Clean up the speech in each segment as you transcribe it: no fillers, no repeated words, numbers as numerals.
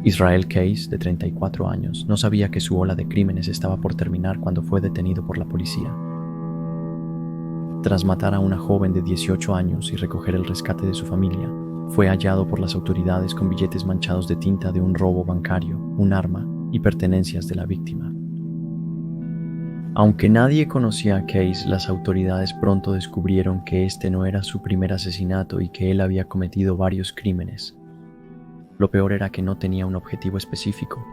Israel Case, de 34 años, no sabía que su ola de crímenes estaba por terminar cuando fue detenido por la policía. Tras matar a una joven de 18 años y recoger el rescate de su familia, fue hallado por las autoridades con billetes manchados de tinta de un robo bancario, un arma y pertenencias de la víctima. Aunque nadie conocía a Case, las autoridades pronto descubrieron que este no era su primer asesinato y que él había cometido varios crímenes. Lo peor era que no tenía un objetivo específico.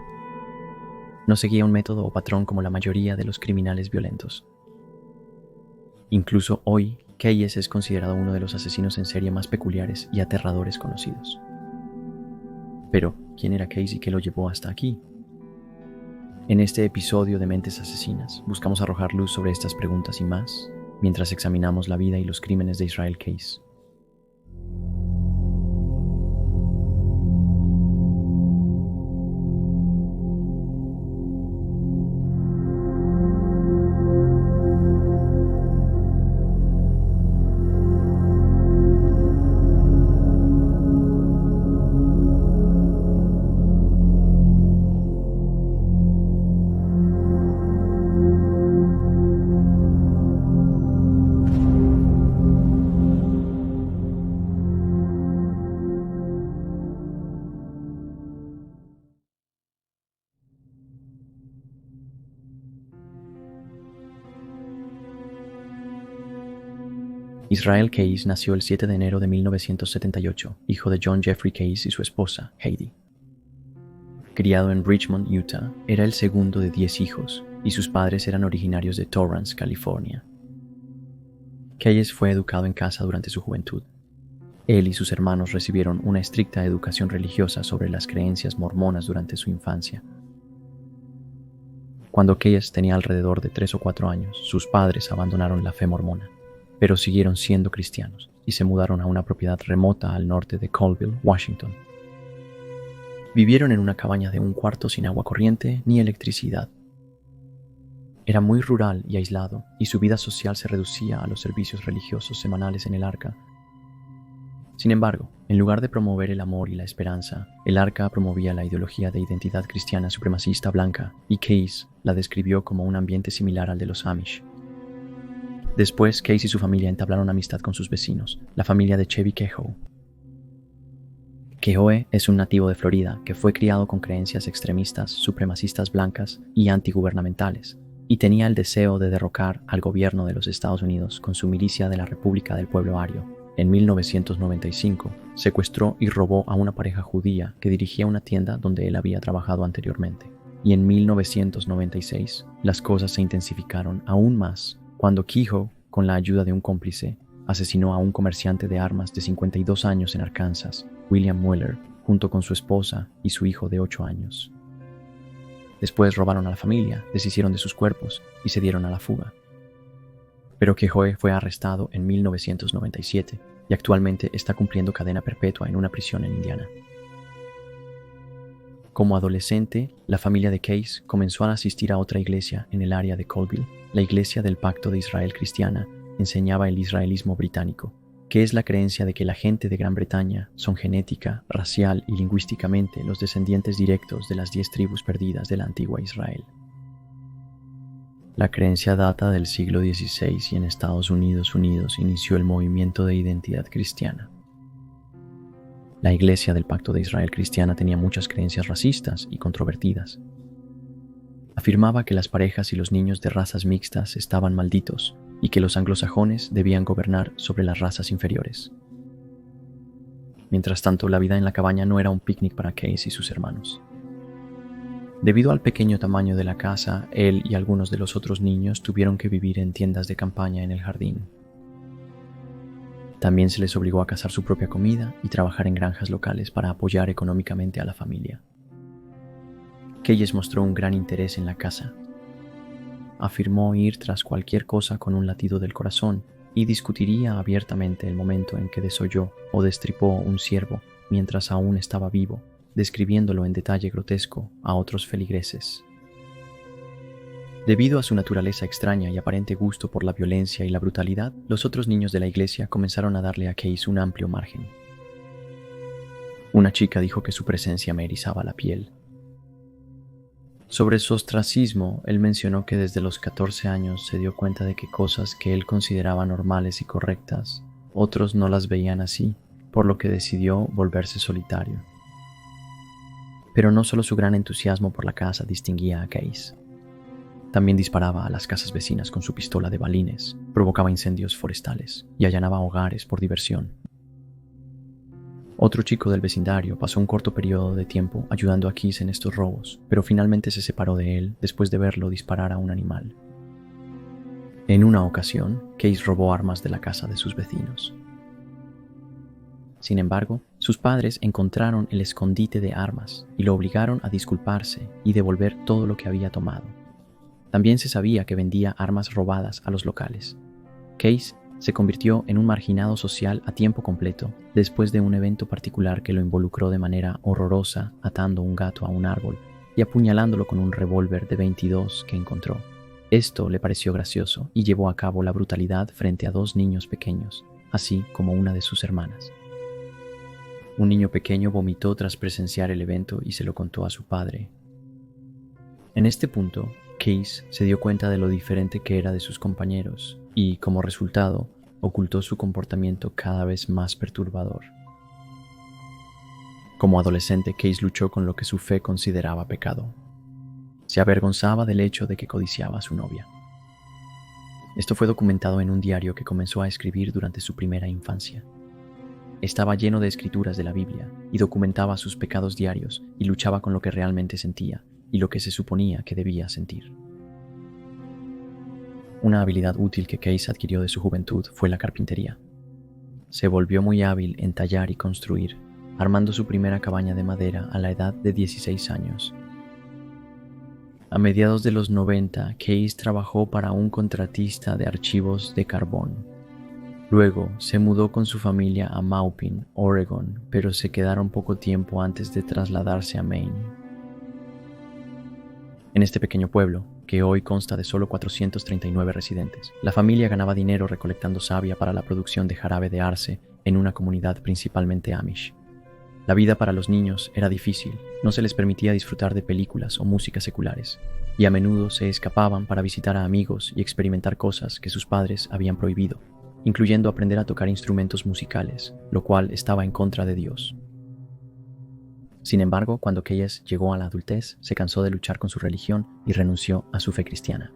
No seguía un método o patrón como la mayoría de los criminales violentos. Incluso hoy, Case es considerado uno de los asesinos en serie más peculiares y aterradores conocidos. Pero, ¿quién era Case y qué lo llevó hasta aquí? En este episodio de Mentes Asesinas, buscamos arrojar luz sobre estas preguntas y más, mientras examinamos la vida y los crímenes de Israel Case. Israel Case nació el 7 de enero de 1978, hijo de John Jeffrey Case y su esposa, Heidi. Criado en Richmond, Utah, era el segundo de 10 hijos, y sus padres eran originarios de Torrance, California. Case fue educado en casa durante su juventud. Él y sus hermanos recibieron una estricta educación religiosa sobre las creencias mormonas durante su infancia. Cuando Case tenía alrededor de 3 o 4 años, sus padres abandonaron la fe mormona, pero siguieron siendo cristianos y se mudaron a una propiedad remota al norte de Colville, Washington. Vivieron en una cabaña de un cuarto sin agua corriente ni electricidad. Era muy rural y aislado, y su vida social se reducía a los servicios religiosos semanales en el arca. Sin embargo, en lugar de promover el amor y la esperanza, el arca promovía la ideología de identidad cristiana supremacista blanca, y Case la describió como un ambiente similar al de los Amish. Después, Case y su familia entablaron amistad con sus vecinos, la familia de Chevy Kehoe. Kehoe es un nativo de Florida que fue criado con creencias extremistas, supremacistas blancas y antigubernamentales, y tenía el deseo de derrocar al gobierno de los Estados Unidos con su milicia de la República del Pueblo Ario. En 1995, secuestró y robó a una pareja judía que dirigía una tienda donde él había trabajado anteriormente. Y en 1996, las cosas se intensificaron aún más cuando Kehoe, con la ayuda de un cómplice, asesinó a un comerciante de armas de 52 años en Arkansas, William Mueller, junto con su esposa y su hijo de 8 años. Después robaron a la familia, deshicieron de sus cuerpos y se dieron a la fuga. Pero Kehoe fue arrestado en 1997 y actualmente está cumpliendo cadena perpetua en una prisión en Indiana. Como adolescente, la familia de Case comenzó a asistir a otra iglesia en el área de Colville. La Iglesia del Pacto de Israel Cristiana enseñaba el israelismo británico, que es la creencia de que la gente de Gran Bretaña son genética, racial y lingüísticamente los descendientes directos de las 10 tribus perdidas de la antigua Israel. La creencia data del siglo XVI y en Estados Unidos inició el movimiento de identidad cristiana. La Iglesia del Pacto de Israel Cristiana tenía muchas creencias racistas y controvertidas. Afirmaba que las parejas y los niños de razas mixtas estaban malditos y que los anglosajones debían gobernar sobre las razas inferiores. Mientras tanto, la vida en la cabaña no era un picnic para Case y sus hermanos. Debido al pequeño tamaño de la casa, él y algunos de los otros niños tuvieron que vivir en tiendas de campaña en el jardín. También se les obligó a cazar su propia comida y trabajar en granjas locales para apoyar económicamente a la familia. Case mostró un gran interés en la caza. Afirmó ir tras cualquier cosa con un latido del corazón y discutiría abiertamente el momento en que desolló o destripó un ciervo mientras aún estaba vivo, describiéndolo en detalle grotesco a otros feligreses. Debido a su naturaleza extraña y aparente gusto por la violencia y la brutalidad, los otros niños de la iglesia comenzaron a darle a Case un amplio margen. Una chica dijo que su presencia me erizaba la piel. Sobre su ostracismo, él mencionó que desde los 14 años se dio cuenta de que cosas que él consideraba normales y correctas, otros no las veían así, por lo que decidió volverse solitario. Pero no solo su gran entusiasmo por la caza distinguía a Case. También disparaba a las casas vecinas con su pistola de balines, provocaba incendios forestales y allanaba hogares por diversión. Otro chico del vecindario pasó un corto periodo de tiempo ayudando a Case en estos robos, pero finalmente se separó de él después de verlo disparar a un animal. En una ocasión, Case robó armas de la casa de sus vecinos. Sin embargo, sus padres encontraron el escondite de armas y lo obligaron a disculparse y devolver todo lo que había tomado. También se sabía que vendía armas robadas a los locales. Case se convirtió en un marginado social a tiempo completo después de un evento particular que lo involucró de manera horrorosa atando un gato a un árbol y apuñalándolo con un revólver de 22 que encontró. Esto le pareció gracioso y llevó a cabo la brutalidad frente a 2 niños pequeños, así como una de sus hermanas. Un niño pequeño vomitó tras presenciar el evento y se lo contó a su padre. En este punto, Case se dio cuenta de lo diferente que era de sus compañeros y, como resultado, ocultó su comportamiento cada vez más perturbador. Como adolescente, Case luchó con lo que su fe consideraba pecado. Se avergonzaba del hecho de que codiciaba a su novia. Esto fue documentado en un diario que comenzó a escribir durante su primera infancia. Estaba lleno de escrituras de la Biblia y documentaba sus pecados diarios y luchaba con lo que realmente sentía y lo que se suponía que debía sentir. Una habilidad útil que Case adquirió de su juventud fue la carpintería. Se volvió muy hábil en tallar y construir, armando su primera cabaña de madera a la edad de 16 años. A mediados de los 90, Case trabajó para un contratista de archivos de carbón. Luego se mudó con su familia a Maupin, Oregon, pero se quedaron poco tiempo antes de trasladarse a Maine. En este pequeño pueblo, que hoy consta de solo 439 residentes, la familia ganaba dinero recolectando savia para la producción de jarabe de arce en una comunidad principalmente Amish. La vida para los niños era difícil, no se les permitía disfrutar de películas o música seculares, y a menudo se escapaban para visitar a amigos y experimentar cosas que sus padres habían prohibido, incluyendo aprender a tocar instrumentos musicales, lo cual estaba en contra de Dios. Sin embargo, cuando Case llegó a la adultez, se cansó de luchar con su religión y renunció a su fe cristiana.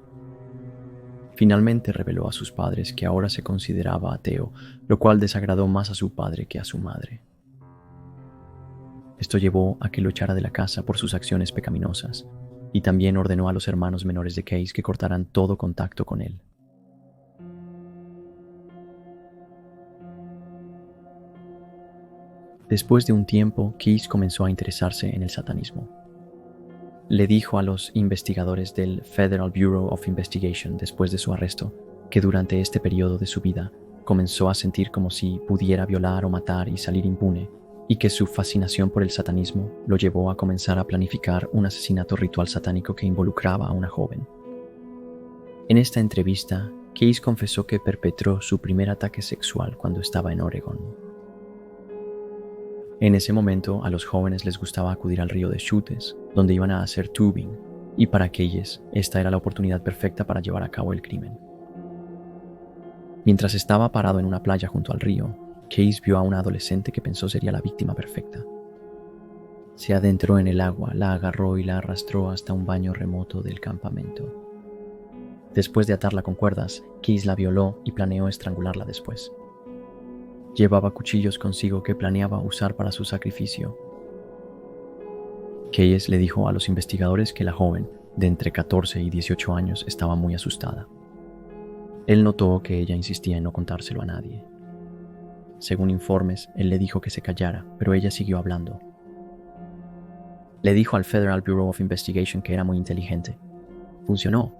Finalmente reveló a sus padres que ahora se consideraba ateo, lo cual desagradó más a su padre que a su madre. Esto llevó a que lo echara de la casa por sus acciones pecaminosas, y también ordenó a los hermanos menores de Case que cortaran todo contacto con él. Después de un tiempo, Case comenzó a interesarse en el satanismo. Le dijo a los investigadores del Federal Bureau of Investigation después de su arresto que durante este periodo de su vida comenzó a sentir como si pudiera violar o matar y salir impune, y que su fascinación por el satanismo lo llevó a comenzar a planificar un asesinato ritual satánico que involucraba a una joven. En esta entrevista, Case confesó que perpetró su primer ataque sexual cuando estaba en Oregon. En ese momento, a los jóvenes les gustaba acudir al río de Chutes, donde iban a hacer tubing, y para Case, esta era la oportunidad perfecta para llevar a cabo el crimen. Mientras estaba parado en una playa junto al río, Case vio a una adolescente que pensó sería la víctima perfecta. Se adentró en el agua, la agarró y la arrastró hasta un baño remoto del campamento. Después de atarla con cuerdas, Case la violó y planeó estrangularla después. Llevaba cuchillos consigo que planeaba usar para su sacrificio. Case le dijo a los investigadores que la joven, de entre 14 y 18 años, estaba muy asustada. Él notó que ella insistía en no contárselo a nadie. Según informes, él le dijo que se callara, pero ella siguió hablando. Le dijo al Federal Bureau of Investigation que era muy inteligente. Funcionó.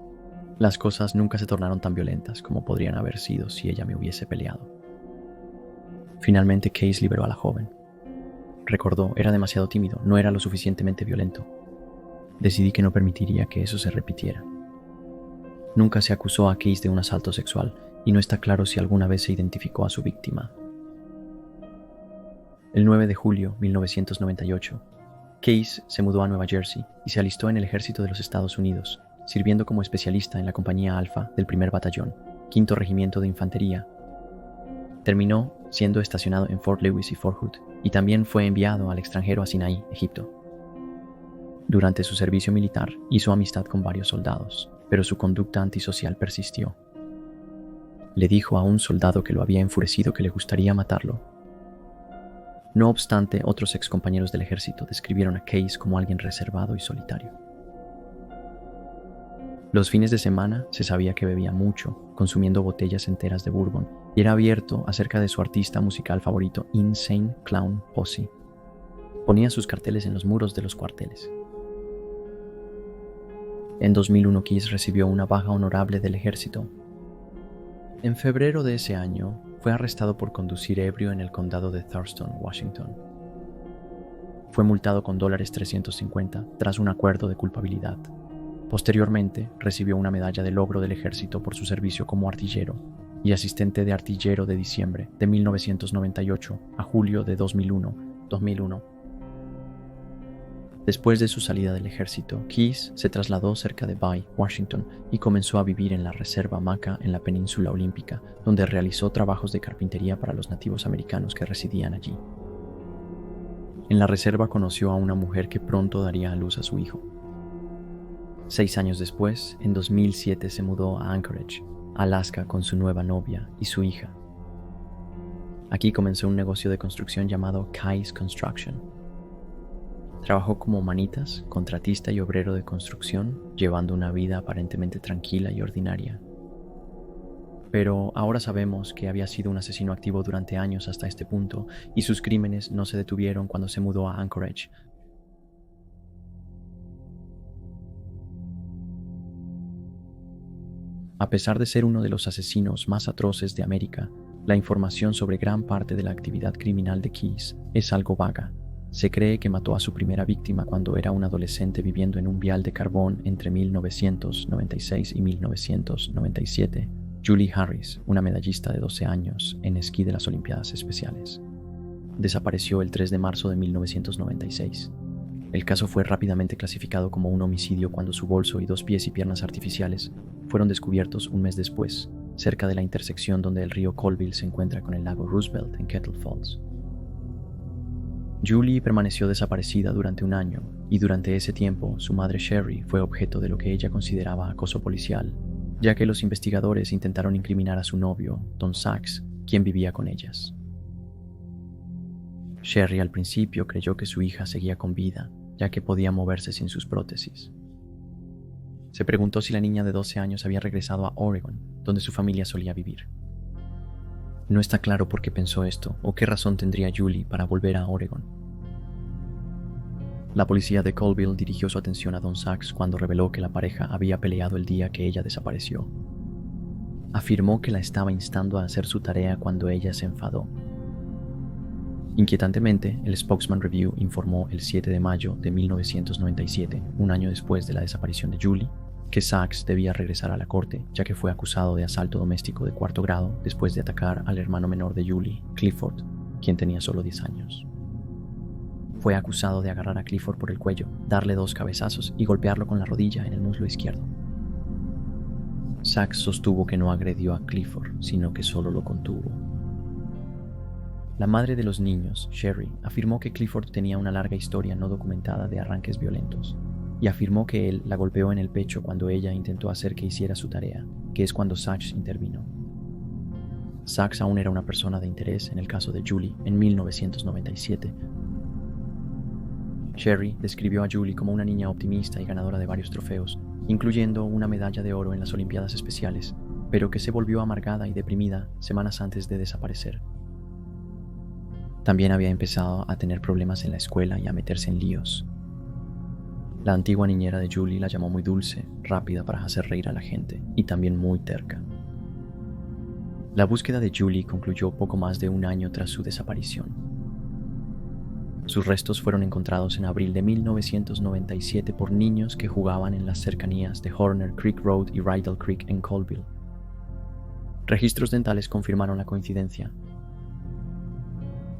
Las cosas nunca se tornaron tan violentas como podrían haber sido si ella me hubiese peleado. Finalmente Case liberó a la joven. Recordó, era demasiado tímido, no era lo suficientemente violento. Decidí que no permitiría que eso se repitiera. Nunca se acusó a Case de un asalto sexual y no está claro si alguna vez se identificó a su víctima. El 9 de julio de 1998, Case se mudó a Nueva Jersey y se alistó en el ejército de los Estados Unidos, sirviendo como especialista en la compañía Alfa del 1er Batallón, 5º Regimiento de Infantería. Terminó siendo estacionado en Fort Lewis y Fort Hood, y también fue enviado al extranjero a Sinaí, Egipto. Durante su servicio militar hizo amistad con varios soldados, pero su conducta antisocial persistió. Le dijo a un soldado que lo había enfurecido que le gustaría matarlo. No obstante, otros excompañeros del ejército describieron a Case como alguien reservado y solitario. Los fines de semana se sabía que bebía mucho, consumiendo botellas enteras de bourbon, y era abierto acerca de su artista musical favorito, Insane Clown Posse. Ponía sus carteles en los muros de los cuarteles. En 2001, Case recibió una baja honorable del ejército. En febrero de ese año, fue arrestado por conducir ebrio en el condado de Thurston, Washington. Fue multado con $350 tras un acuerdo de culpabilidad. Posteriormente, recibió una medalla de logro del ejército por su servicio como artillero y asistente de artillero de diciembre de 1998 a julio de 2001. Después de su salida del ejército, Case se trasladó cerca de Bay, Washington, y comenzó a vivir en la reserva Maca en la península olímpica, donde realizó trabajos de carpintería para los nativos americanos que residían allí. En la reserva conoció a una mujer que pronto daría a luz a su hijo. 6 años después, en 2007, se mudó a Anchorage, Alaska, con su nueva novia y su hija. Aquí comenzó un negocio de construcción llamado Case Construction. Trabajó como manitas, contratista y obrero de construcción, llevando una vida aparentemente tranquila y ordinaria. Pero ahora sabemos que había sido un asesino activo durante años hasta este punto, y sus crímenes no se detuvieron cuando se mudó a Anchorage. A pesar de ser uno de los asesinos más atroces de América, la información sobre gran parte de la actividad criminal de Case es algo vaga. Se cree que mató a su primera víctima cuando era un adolescente viviendo en un vial de carbón entre 1996 y 1997, Julie Harris, una medallista de 12 años en esquí de las Olimpiadas Especiales. Desapareció el 3 de marzo de 1996. El caso fue rápidamente clasificado como un homicidio cuando su bolso y 2 pies y piernas artificiales fueron descubiertos un mes después, cerca de la intersección donde el río Colville se encuentra con el lago Roosevelt en Kettle Falls. Julie permaneció desaparecida durante un año, y durante ese tiempo su madre Sherry fue objeto de lo que ella consideraba acoso policial, ya que los investigadores intentaron incriminar a su novio, Don Sachs, quien vivía con ellas. Sherry al principio creyó que su hija seguía con vida, ya que podía moverse sin sus prótesis. Se preguntó si la niña de 12 años había regresado a Oregon, donde su familia solía vivir. No está claro por qué pensó esto o qué razón tendría Julie para volver a Oregon. La policía de Colville dirigió su atención a Don Sachs cuando reveló que la pareja había peleado el día que ella desapareció. Afirmó que la estaba instando a hacer su tarea cuando ella se enfadó. Inquietantemente, el Spokesman Review informó el 7 de mayo de 1997, un año después de la desaparición de Julie, que Sachs debía regresar a la corte, ya que fue acusado de asalto doméstico de 4º grado después de atacar al hermano menor de Julie, Clifford, quien tenía solo 10 años. Fue acusado de agarrar a Clifford por el cuello, darle 2 cabezazos y golpearlo con la rodilla en el muslo izquierdo. Sachs sostuvo que no agredió a Clifford, sino que solo lo contuvo. La madre de los niños, Sherry, afirmó que Clifford tenía una larga historia no documentada de arranques violentos, y afirmó que él la golpeó en el pecho cuando ella intentó hacer que hiciera su tarea, que es cuando Sachs intervino. Sachs aún era una persona de interés en el caso de Julie en 1997. Sherry describió a Julie como una niña optimista y ganadora de varios trofeos, incluyendo una medalla de oro en las Olimpiadas Especiales, pero que se volvió amargada y deprimida semanas antes de desaparecer. También había empezado a tener problemas en la escuela y a meterse en líos. La antigua niñera de Julie la llamó muy dulce, rápida para hacer reír a la gente y también muy terca. La búsqueda de Julie concluyó poco más de un año tras su desaparición. Sus restos fueron encontrados en abril de 1997 por niños que jugaban en las cercanías de Horner Creek Road y Rydell Creek en Colville. Registros dentales confirmaron la coincidencia.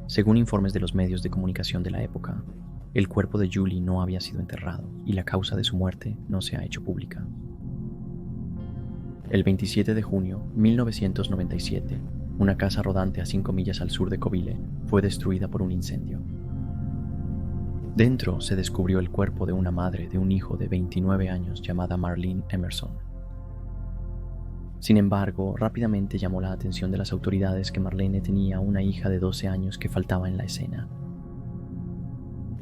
Según informes de los medios de comunicación de la época, el cuerpo de Julie no había sido enterrado y la causa de su muerte no se ha hecho pública. El 27 de junio de 1997, una casa rodante a 5 millas al sur de Coville fue destruida por un incendio. Dentro se descubrió el cuerpo de una madre de un hijo de 29 años llamada Marlene Emerson. Sin embargo, rápidamente llamó la atención de las autoridades que Marlene tenía una hija de 12 años que faltaba en la escena.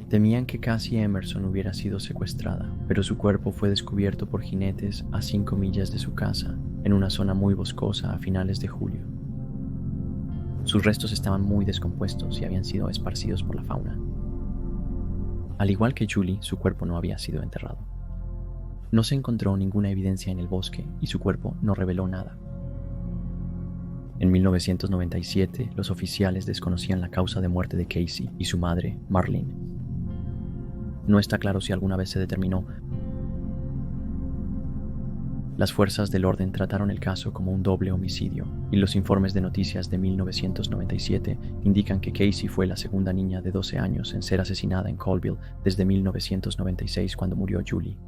Temían que Cassie Emerson hubiera sido secuestrada, pero su cuerpo fue descubierto por jinetes a 5 millas de su casa, en una zona muy boscosa a finales de julio. Sus restos estaban muy descompuestos y habían sido esparcidos por la fauna. Al igual que Julie, su cuerpo no había sido enterrado. No se encontró ninguna evidencia en el bosque y su cuerpo no reveló nada. En 1997, los oficiales desconocían la causa de muerte de Casey y su madre, Marlene. No está claro si alguna vez se determinó. Las fuerzas del orden trataron el caso como un doble homicidio, y los informes de noticias de 1997 indican que Casey fue la segunda niña de 12 años en ser asesinada en Colville desde 1996 cuando murió Julie.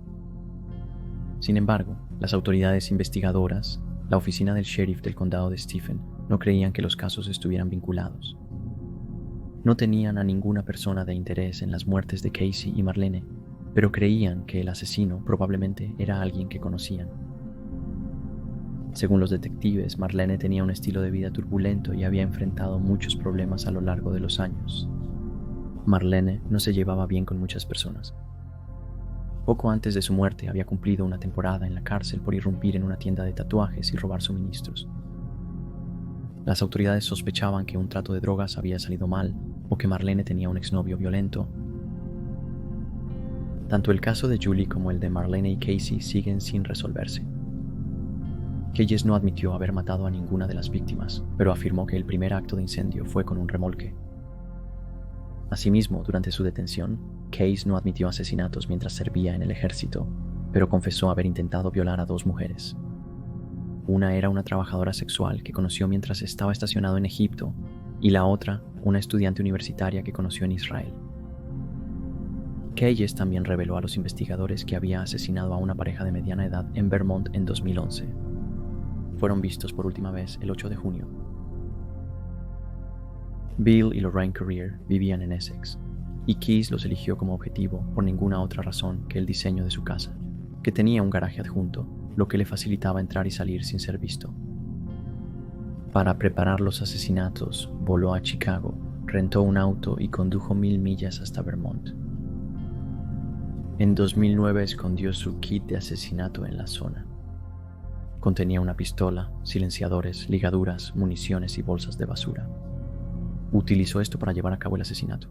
Sin embargo, las autoridades investigadoras, la oficina del sheriff del condado de Stephen, no creían que los casos estuvieran vinculados. No tenían a ninguna persona de interés en las muertes de Casey y Marlene, pero creían que el asesino probablemente era alguien que conocían. Según los detectives, Marlene tenía un estilo de vida turbulento y había enfrentado muchos problemas a lo largo de los años. Marlene no se llevaba bien con muchas personas. Poco antes de su muerte había cumplido una temporada en la cárcel por irrumpir en una tienda de tatuajes y robar suministros. Las autoridades sospechaban que un trato de drogas había salido mal o que Marlene tenía un exnovio violento. Tanto el caso de Julie como el de Marlene y Casey siguen sin resolverse. Keyes no admitió haber matado a ninguna de las víctimas, pero afirmó que el primer acto de incendio fue con un remolque. Asimismo, durante su detención, Keyes no admitió asesinatos mientras servía en el ejército, pero confesó haber intentado violar a 2 mujeres. Una era una trabajadora sexual que conoció mientras estaba estacionado en Egipto, y la otra, una estudiante universitaria que conoció en Israel. Keyes también reveló a los investigadores que había asesinado a una pareja de mediana edad en Vermont en 2011. Fueron vistos por última vez el 8 de junio. Bill y Lorraine Currier vivían en Essex, y Keyes los eligió como objetivo por ninguna otra razón que el diseño de su casa, que tenía un garaje adjunto, lo que le facilitaba entrar y salir sin ser visto. Para preparar los asesinatos, voló a Chicago, rentó un auto y condujo 1000 millas hasta Vermont. En 2009 escondió su kit de asesinato en la zona. Contenía una pistola, silenciadores, ligaduras, municiones y bolsas de basura. Utilizó esto para llevar a cabo el asesinato.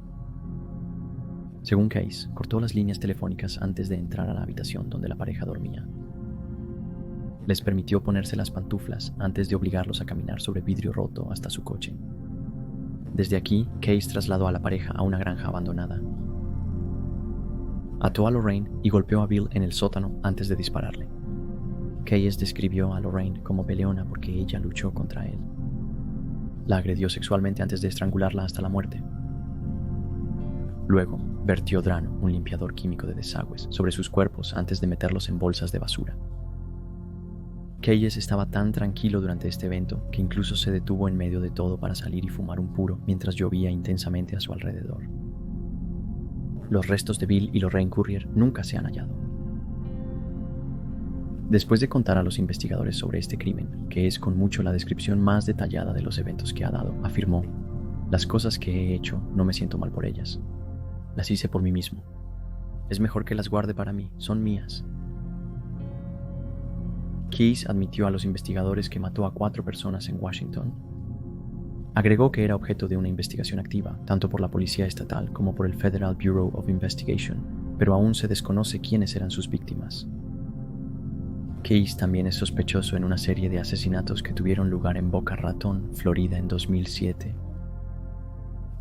Según Keyes, cortó las líneas telefónicas antes de entrar a la habitación donde la pareja dormía. Les permitió ponerse las pantuflas antes de obligarlos a caminar sobre vidrio roto hasta su coche. Desde aquí, Keyes trasladó a la pareja a una granja abandonada. Ató a Lorraine y golpeó a Bill en el sótano antes de dispararle. Keyes describió a Lorraine como peleona porque ella luchó contra él. La agredió sexualmente antes de estrangularla hasta la muerte. Luego, vertió Drano, un limpiador químico de desagües, sobre sus cuerpos antes de meterlos en bolsas de basura. Keyes estaba tan tranquilo durante este evento que incluso se detuvo en medio de todo para salir y fumar un puro mientras llovía intensamente a su alrededor. Los restos de Bill y Lorraine Currier nunca se han hallado. Después de contar a los investigadores sobre este crimen, que es con mucho la descripción más detallada de los eventos que ha dado, afirmó: "Las cosas que he hecho no me siento mal por ellas. Las hice por mí mismo. Es mejor que las guarde para mí, son mías". Keyes admitió a los investigadores que mató a 4 personas en Washington. Agregó que era objeto de una investigación activa, tanto por la policía estatal como por el Federal Bureau of Investigation, pero aún se desconoce quiénes eran sus víctimas. Keyes también es sospechoso en una serie de asesinatos que tuvieron lugar en Boca Raton, Florida, en 2007.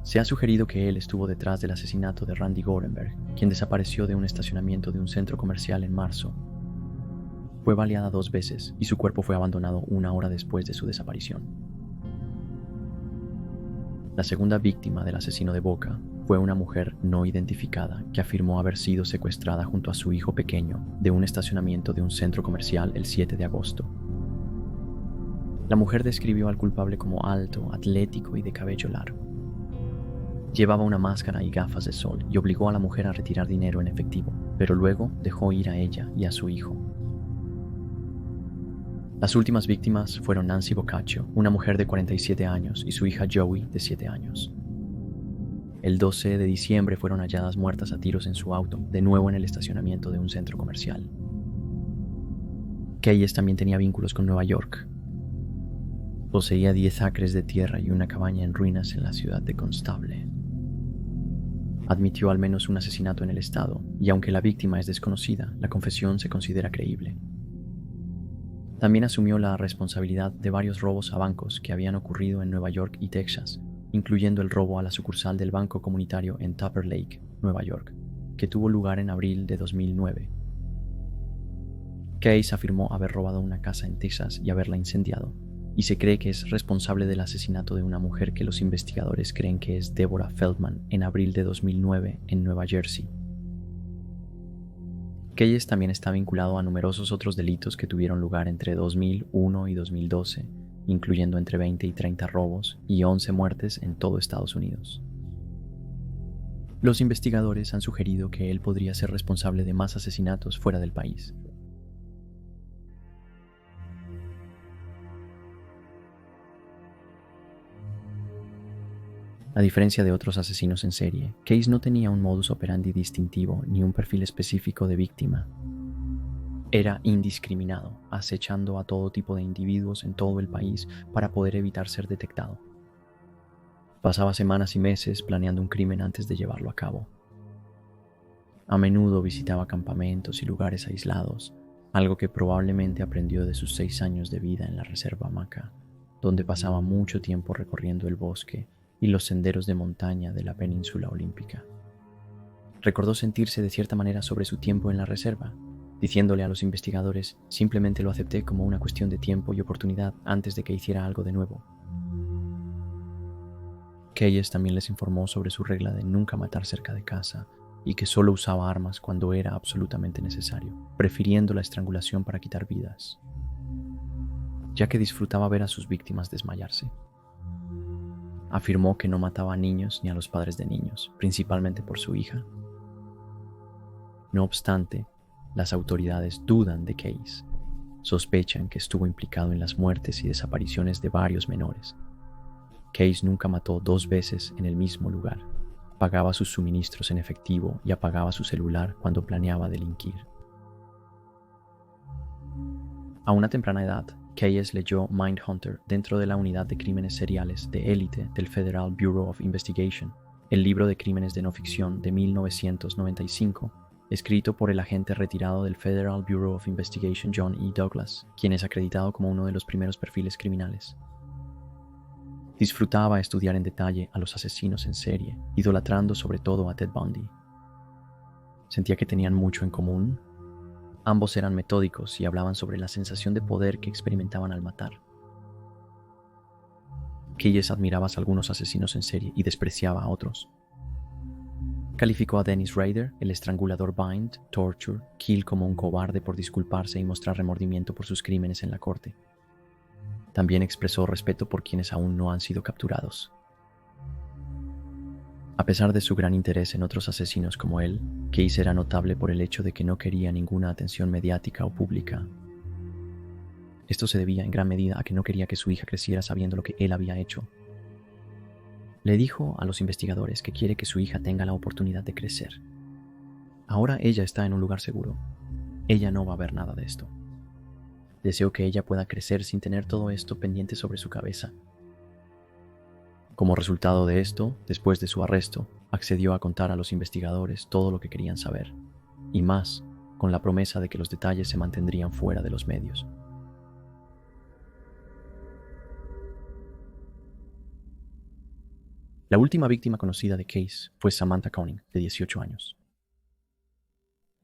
Se ha sugerido que él estuvo detrás del asesinato de Randy Gorenberg, quien desapareció de un estacionamiento de un centro comercial en marzo. Fue baleada 2 veces y su cuerpo fue abandonado 1 hora después de su desaparición. La segunda víctima del asesino de Boca fue una mujer no identificada que afirmó haber sido secuestrada junto a su hijo pequeño de un estacionamiento de un centro comercial el 7 de agosto. La mujer describió al culpable como alto, atlético y de cabello largo. Llevaba una máscara y gafas de sol y obligó a la mujer a retirar dinero en efectivo, pero luego dejó ir a ella y a su hijo. Las últimas víctimas fueron Nancy Boccaccio, una mujer de 47 años, y su hija Joey, de 7 años. El 12 de diciembre fueron halladas muertas a tiros en su auto, de nuevo en el estacionamiento de un centro comercial. Keyes también tenía vínculos con Nueva York. Poseía 10 acres de tierra y una cabaña en ruinas en la ciudad de Constable. Admitió al menos un asesinato en el estado, y aunque la víctima es desconocida, la confesión se considera creíble. También asumió la responsabilidad de varios robos a bancos que habían ocurrido en Nueva York y Texas, incluyendo el robo a la sucursal del Banco Comunitario en Tupper Lake, Nueva York, que tuvo lugar en abril de 2009. Keyes afirmó haber robado una casa en Texas y haberla incendiado, y se cree que es responsable del asesinato de una mujer que los investigadores creen que es Deborah Feldman en abril de 2009 en Nueva Jersey. Keyes también está vinculado a numerosos otros delitos que tuvieron lugar entre 2001 y 2012, incluyendo entre 20 y 30 robos y 11 muertes en todo Estados Unidos. Los investigadores han sugerido que él podría ser responsable de más asesinatos fuera del país. A diferencia de otros asesinos en serie, Keyes no tenía un modus operandi distintivo ni un perfil específico de víctima. Era indiscriminado, acechando a todo tipo de individuos en todo el país para poder evitar ser detectado. Pasaba semanas y meses planeando un crimen antes de llevarlo a cabo. A menudo visitaba campamentos y lugares aislados, algo que probablemente aprendió de sus 6 años de vida en la Reserva Maca, donde pasaba mucho tiempo recorriendo el bosque y los senderos de montaña de la península olímpica. Recordó sentirse de cierta manera sobre su tiempo en la reserva, diciéndole a los investigadores: simplemente lo acepté como una cuestión de tiempo y oportunidad antes de que hiciera algo de nuevo. Keyes también les informó sobre su regla de nunca matar cerca de casa y que solo usaba armas cuando era absolutamente necesario, prefiriendo la estrangulación para quitar vidas, ya que disfrutaba ver a sus víctimas desmayarse. Afirmó que no mataba a niños ni a los padres de niños, principalmente por su hija. No obstante, las autoridades dudan de Keyes. Sospechan que estuvo implicado en las muertes y desapariciones de varios menores. Keyes nunca mató 2 veces en el mismo lugar. Pagaba sus suministros en efectivo y apagaba su celular cuando planeaba delinquir. A una temprana edad, Keyes leyó Mindhunter dentro de la unidad de crímenes seriales de élite del Federal Bureau of Investigation, el libro de crímenes de no ficción de 1995, escrito por el agente retirado del Federal Bureau of Investigation John E. Douglas, quien es acreditado como uno de los primeros perfiles criminales. Disfrutaba estudiar en detalle a los asesinos en serie, idolatrando sobre todo a Ted Bundy. Sentía que tenían mucho en común. Ambos eran metódicos y hablaban sobre la sensación de poder que experimentaban al matar. Keyes admiraba a algunos asesinos en serie y despreciaba a otros. Calificó a Dennis Rader, el estrangulador Bind, Torture, Kill como un cobarde por disculparse y mostrar remordimiento por sus crímenes en la corte. También expresó respeto por quienes aún no han sido capturados. A pesar de su gran interés en otros asesinos como él, Keyes era notable por el hecho de que no quería ninguna atención mediática o pública. Esto se debía en gran medida a que no quería que su hija creciera sabiendo lo que él había hecho. Le dijo a los investigadores que quiere que su hija tenga la oportunidad de crecer. Ahora ella está en un lugar seguro. Ella no va a ver nada de esto. Deseo que ella pueda crecer sin tener todo esto pendiente sobre su cabeza. Como resultado de esto, después de su arresto, accedió a contar a los investigadores todo lo que querían saber, y más, con la promesa de que los detalles se mantendrían fuera de los medios. La última víctima conocida de Keyes fue Samantha Koenig, de 18 años.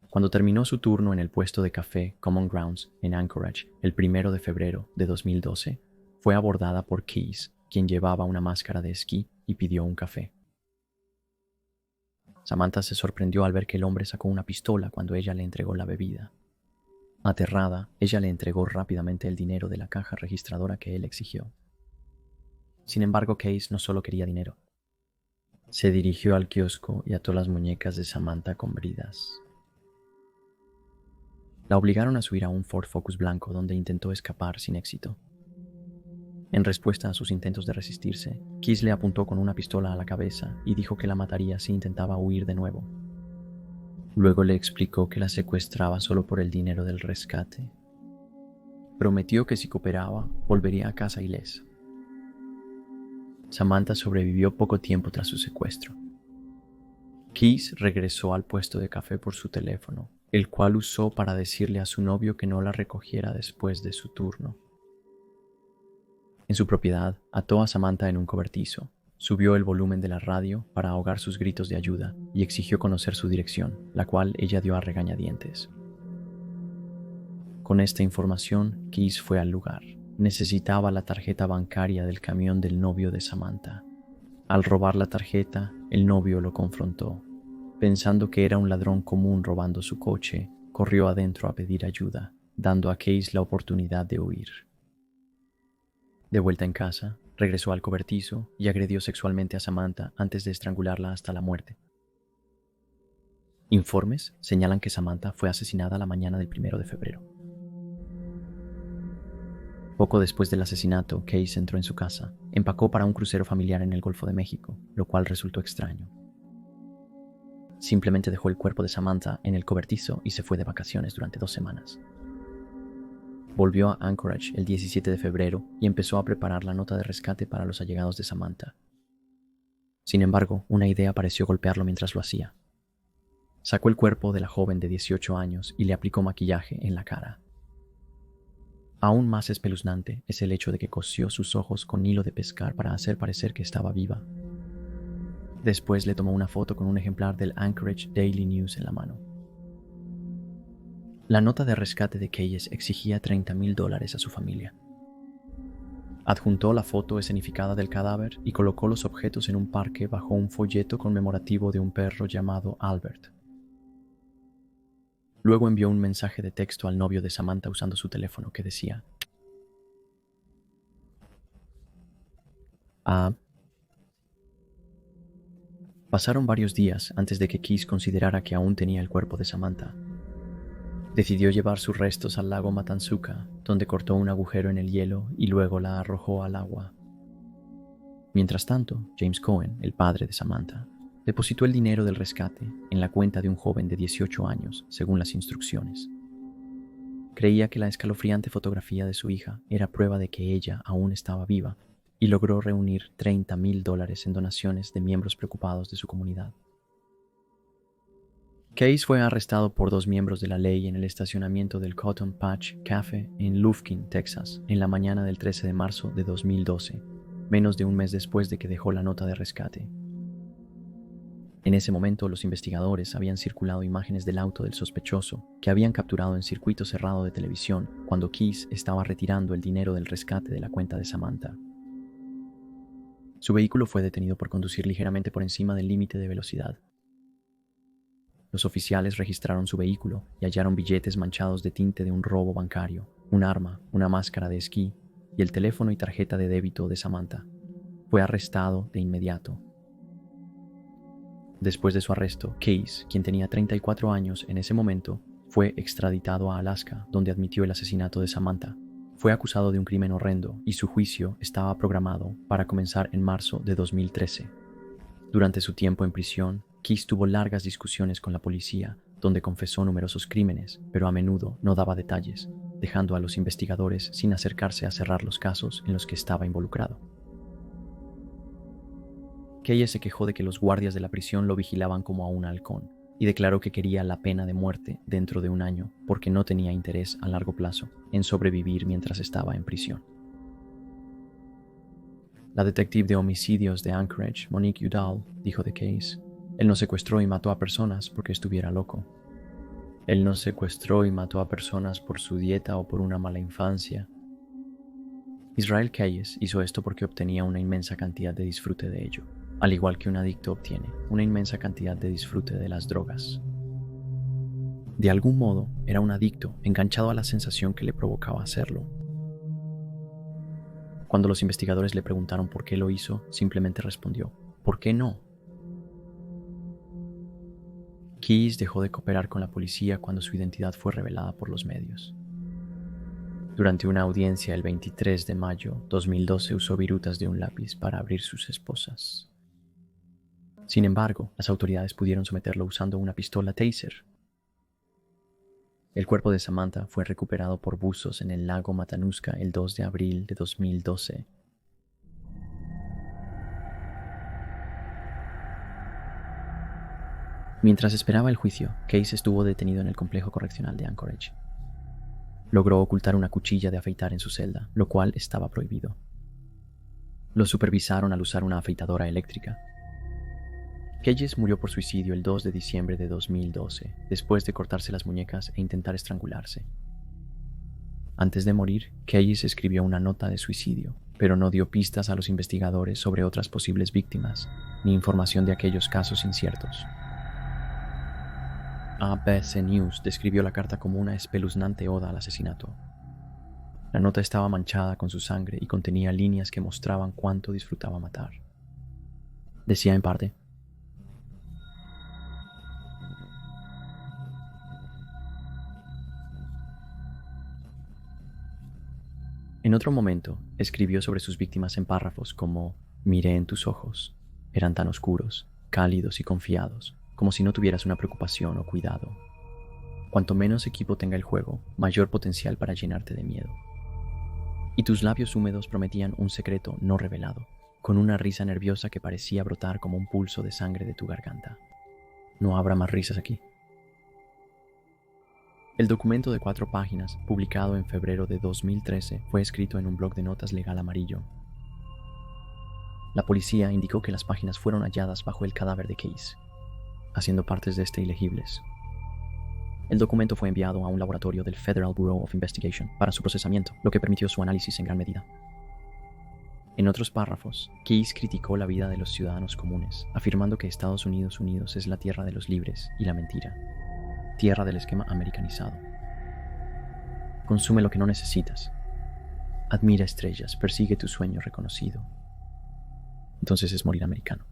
Cuando terminó su turno en el puesto de café Common Grounds en Anchorage el 1 de febrero de 2012, fue abordada por Keyes, quien llevaba una máscara de esquí y pidió un café. Samantha se sorprendió al ver que el hombre sacó una pistola cuando ella le entregó la bebida. Aterrada, ella le entregó rápidamente el dinero de la caja registradora que él exigió. Sin embargo, Case no solo quería dinero. Se dirigió al kiosco y ató las muñecas de Samantha con bridas. La obligaron a subir a un Ford Focus blanco donde intentó escapar sin éxito. En respuesta a sus intentos de resistirse, Case le apuntó con una pistola a la cabeza y dijo que la mataría si intentaba huir de nuevo. Luego le explicó que la secuestraba solo por el dinero del rescate. Prometió que si cooperaba, volvería a casa ilesa. Samantha sobrevivió poco tiempo tras su secuestro. Case regresó al puesto de café por su teléfono, el cual usó para decirle a su novio que no la recogiera después de su turno. En su propiedad, ató a Samantha en un cobertizo, subió el volumen de la radio para ahogar sus gritos de ayuda y exigió conocer su dirección, la cual ella dio a regañadientes. Con esta información, Case fue al lugar. Necesitaba la tarjeta bancaria del camión del novio de Samantha. Al robar la tarjeta, el novio lo confrontó. Pensando que era un ladrón común robando su coche, corrió adentro a pedir ayuda, dando a Case la oportunidad de huir. De vuelta en casa, regresó al cobertizo y agredió sexualmente a Samantha antes de estrangularla hasta la muerte. Informes señalan que Samantha fue asesinada la mañana del 1 de febrero. Poco después del asesinato, Case entró en su casa, empacó para un crucero familiar en el Golfo de México, lo cual resultó extraño. Simplemente dejó el cuerpo de Samantha en el cobertizo y se fue de vacaciones durante 2 semanas. Volvió a Anchorage el 17 de febrero y empezó a preparar la nota de rescate para los allegados de Samantha. Sin embargo, una idea pareció golpearlo mientras lo hacía. Sacó el cuerpo de la joven de 18 años y le aplicó maquillaje en la cara. Aún más espeluznante es el hecho de que cosió sus ojos con hilo de pescar para hacer parecer que estaba viva. Después le tomó una foto con un ejemplar del Anchorage Daily News en la mano. La nota de rescate de Case exigía $30,000 a su familia. Adjuntó la foto escenificada del cadáver y colocó los objetos en un parque bajo un folleto conmemorativo de un perro llamado Albert. Luego envió un mensaje de texto al novio de Samantha usando su teléfono que decía: Pasaron varios días antes de que Case considerara que aún tenía el cuerpo de Samantha. Decidió llevar sus restos al lago Matanzuca, donde cortó un agujero en el hielo y luego la arrojó al agua. Mientras tanto, James Cohen, el padre de Samantha, depositó el dinero del rescate en la cuenta de un joven de 18 años, según las instrucciones. Creía que la escalofriante fotografía de su hija era prueba de que ella aún estaba viva y logró reunir $30,000 en donaciones de miembros preocupados de su comunidad. Case fue arrestado por 2 miembros de la ley en el estacionamiento del Cotton Patch Cafe en Lufkin, Texas, en la mañana del 13 de marzo de 2012, menos de un mes después de que dejó la nota de rescate. En ese momento, los investigadores habían circulado imágenes del auto del sospechoso que habían capturado en circuito cerrado de televisión cuando Case estaba retirando el dinero del rescate de la cuenta de Samantha. Su vehículo fue detenido por conducir ligeramente por encima del límite de velocidad. Los oficiales registraron su vehículo y hallaron billetes manchados de tinte de un robo bancario, un arma, una máscara de esquí y el teléfono y tarjeta de débito de Samantha. Fue arrestado de inmediato. Después de su arresto, Case, quien tenía 34 años en ese momento, fue extraditado a Alaska, donde admitió el asesinato de Samantha. Fue acusado de un crimen horrendo y su juicio estaba programado para comenzar en marzo de 2013. Durante su tiempo en prisión, Case tuvo largas discusiones con la policía, donde confesó numerosos crímenes, pero a menudo no daba detalles, dejando a los investigadores sin acercarse a cerrar los casos en los que estaba involucrado. Case se quejó de que los guardias de la prisión lo vigilaban como a un halcón y declaró que quería la pena de muerte dentro de un año porque no tenía interés a largo plazo en sobrevivir mientras estaba en prisión. La detective de homicidios de Anchorage, Monique Udall, dijo de Case: Él no secuestró y mató a personas porque estuviera loco. Él no secuestró y mató a personas por su dieta o por una mala infancia. Israel Keyes hizo esto porque obtenía una inmensa cantidad de disfrute de ello. al igual que un adicto obtiene una inmensa cantidad de disfrute de las drogas. De algún modo, era un adicto enganchado a la sensación que le provocaba hacerlo. Cuando los investigadores le preguntaron por qué lo hizo, simplemente respondió, ¿por qué no? Keyes dejó de cooperar con la policía cuando su identidad fue revelada por los medios. Durante una audiencia el 23 de mayo 2012 usó virutas de un lápiz para abrir sus esposas. Sin embargo, las autoridades pudieron someterlo usando una pistola Taser. El cuerpo de Samantha fue recuperado por buzos en el lago Matanuska el 2 de abril de 2012. Mientras esperaba el juicio, Case estuvo detenido en el complejo correccional de Anchorage. Logró ocultar una cuchilla de afeitar en su celda, lo cual estaba prohibido. Lo supervisaron al usar una afeitadora eléctrica. Keyes murió por suicidio el 2 de diciembre de 2012, después de cortarse las muñecas e intentar estrangularse. Antes de morir, Keyes escribió una nota de suicidio, pero no dio pistas a los investigadores sobre otras posibles víctimas, ni información de aquellos casos inciertos. ABC News describió la carta como una espeluznante oda al asesinato. La nota estaba manchada con su sangre y contenía líneas que mostraban cuánto disfrutaba matar. Decía en parte: en otro momento, escribió sobre sus víctimas en párrafos como: miré en tus ojos, eran tan oscuros, cálidos y confiados, como si no tuvieras una preocupación o cuidado. Cuanto menos equipo tenga el juego, mayor potencial para llenarte de miedo. Y tus labios húmedos prometían un secreto no revelado, con una risa nerviosa que parecía brotar como un pulso de sangre de tu garganta. No habrá más risas aquí. El documento de 4 páginas, publicado en febrero de 2013, fue escrito en un bloc de notas legal amarillo. La policía indicó que las páginas fueron halladas bajo el cadáver de Case, haciendo partes de este ilegibles. El documento fue enviado a un laboratorio del Federal Bureau of Investigation para su procesamiento, lo que permitió su análisis en gran medida. En otros párrafos, Case criticó la vida de los ciudadanos comunes, afirmando que Estados Unidos es la tierra de los libres y la mentira, tierra del esquema americanizado. Consume lo que no necesitas. Admira estrellas, persigue tu sueño reconocido. Entonces es morir americano.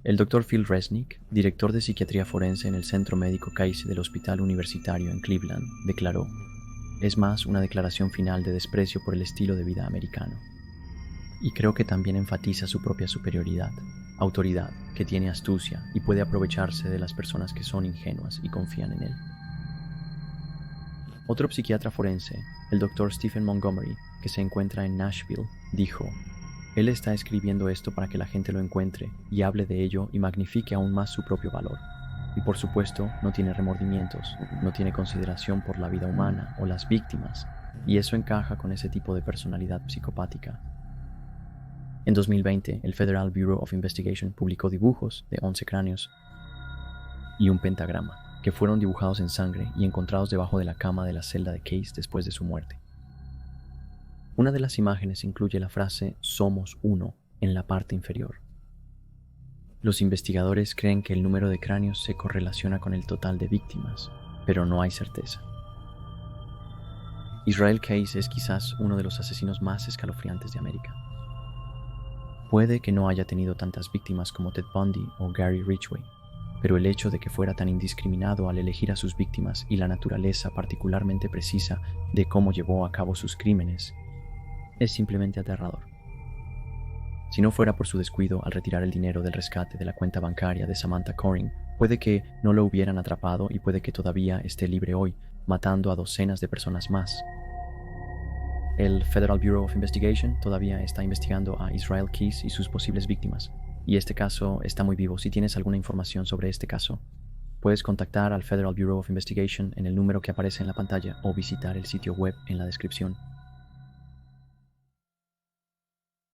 El Dr. Phil Resnick, director de psiquiatría forense en el Centro Médico Case del Hospital Universitario en Cleveland, declaró: es más una declaración final de desprecio por el estilo de vida americano. Y creo que también enfatiza su propia superioridad, autoridad, que tiene astucia y puede aprovecharse de las personas que son ingenuas y confían en él. Otro psiquiatra forense, el Dr. Stephen Montgomery, que se encuentra en Nashville, dijo: él está escribiendo esto para que la gente lo encuentre y hable de ello y magnifique aún más su propio valor. Y por supuesto, no tiene remordimientos, no tiene consideración por la vida humana o las víctimas, y eso encaja con ese tipo de personalidad psicopática. En 2020, el Federal Bureau of Investigation publicó dibujos de 11 cráneos y un pentagrama, que fueron dibujados en sangre y encontrados debajo de la cama de la celda de Case después de su muerte. Una de las imágenes incluye la frase "somos uno" en la parte inferior. Los investigadores creen que el número de cráneos se correlaciona con el total de víctimas, pero no hay certeza. Israel Case es quizás uno de los asesinos más escalofriantes de América. Puede que no haya tenido tantas víctimas como Ted Bundy o Gary Ridgway, pero el hecho de que fuera tan indiscriminado al elegir a sus víctimas y la naturaleza particularmente precisa de cómo llevó a cabo sus crímenes es simplemente aterrador. Si no fuera por su descuido al retirar el dinero del rescate de la cuenta bancaria de Samantha Coring, puede que no lo hubieran atrapado y puede que todavía esté libre hoy, matando a docenas de personas más. El Federal Bureau of Investigation todavía está investigando a Israel Case y sus posibles víctimas, y este caso está muy vivo. Si tienes alguna información sobre este caso, puedes contactar al Federal Bureau of Investigation en el número que aparece en la pantalla o visitar el sitio web en la descripción.